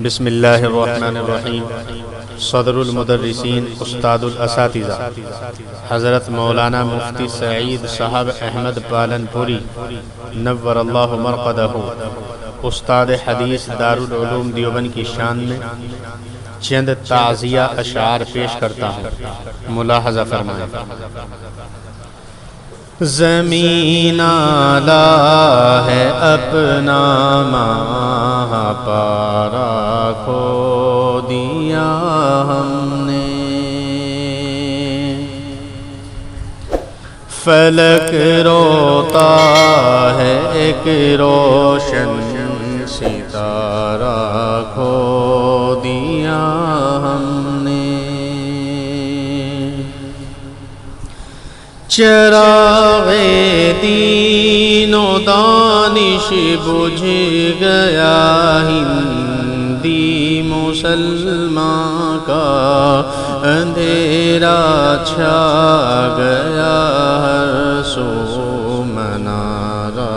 بسم اللہ الرحمن الرحیم۔ صدر المدرسین استاد الاساتذہ حضرت مولانا مفتی سعید صاحب احمد پالنپوری نور اللہ مرقدہ، استاد حدیث دارالعلوم دیوبند کی شان میں چند تعزیہ اشعار پیش کرتا ہوں، ملاحظہ فرمائیں۔ زمین نالا ہے اپنا ماں پارہ کھو دیا ہم نے، فلک روتا ہے ایک روشن ستارہ کھو دیا ہم نے، چراغ دین و دانش بجھ گیا ہندی مسلمان کا، اندھیرا چھا گیا ہر سو منارہ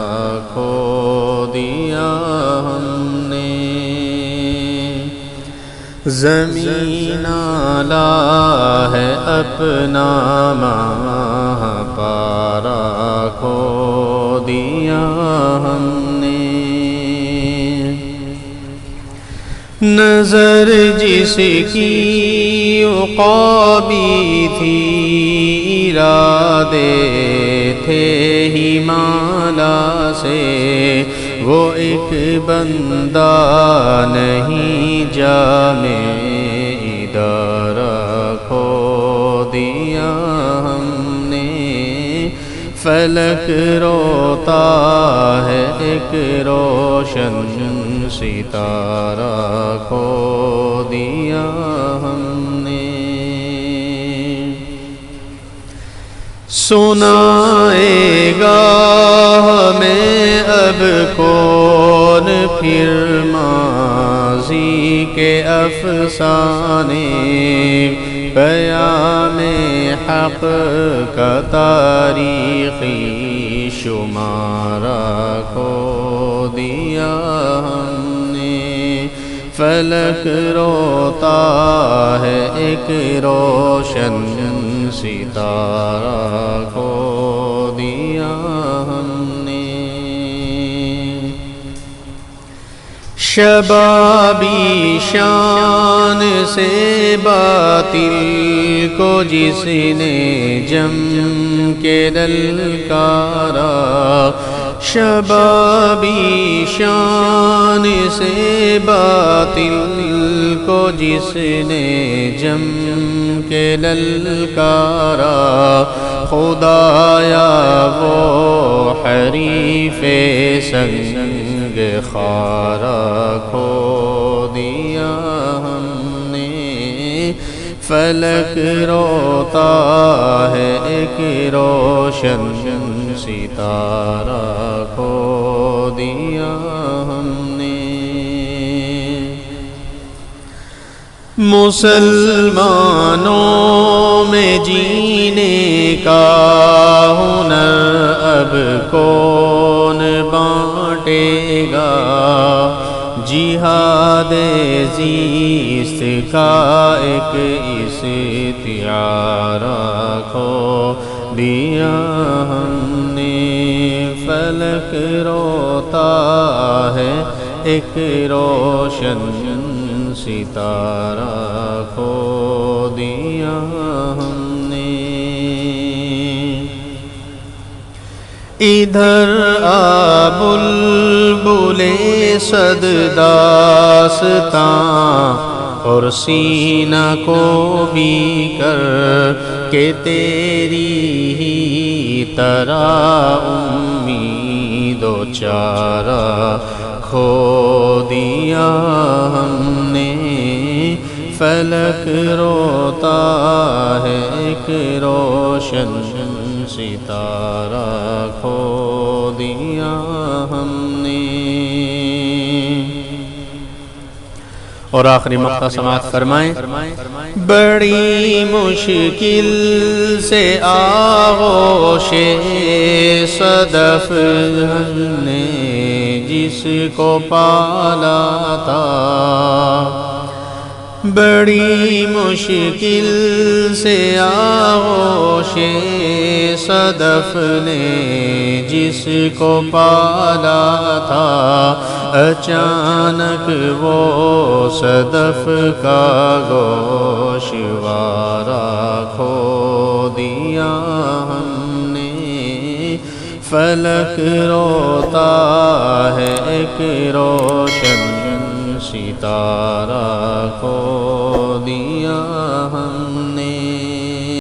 کھو دیا ہم نے، زمین نالا ہے اپنا ماں پارہ کھو دیا ہم نے، نظر جس کی عقابی تھی ارادے تھے ہی مالا سے، وہ ایک بندہ نہیں جامع ادارہ کھو دیا ہم نے، فلک روتا ہے ایک روشن ستارہ کھو دیا ہم نے، سنائے گا ہمیں اب کون پھر ماضی کے افسانے، قیام حق کا تاریخی شمارہ کھو دیا ہم نے، فلک روتا ہے ایک روشن ستارہ کھو دیا ہم نے، شبابی شان سے باطل کو جس نے جم کے للکارا، شبابی شان سے باطل کو جس نے جم کے للکارا، خدایا وہ حریف سنگ خارہ کھو دیا ہم نے، فلک روتا ہے ایک روشن ستارہ کھو دیا ہم نے، مسلمانوں میں جینے کا ہنر اب کون بانٹے گا، جہاد زیست کا ایک استعارہ کھو دیا ہم نے، فلک روتا ہے ایک روشن ستارہ کھو دیا ہم نے، ادھر آ بلبل صد داستاں اور سینہ کو بھی کر کہ تیری ہی طرح امید و چارہ کھو دیا ہم نے، فلک روتا ہے ایک روشن ستارہ کھو دیا ہم نے، اور آخری مقطع سماعت فرمائیں۔ بڑی مشکل سے آغوش صدف ہم نے جس کو پالا تھا، بڑی مشکل سے آغوش صدف نے جس کو پالا تھا، اچانک وہ صدف کا گوشوارہ کھو دیا ہم نے۔ فلک روتا ہے ایک روشن ستارہ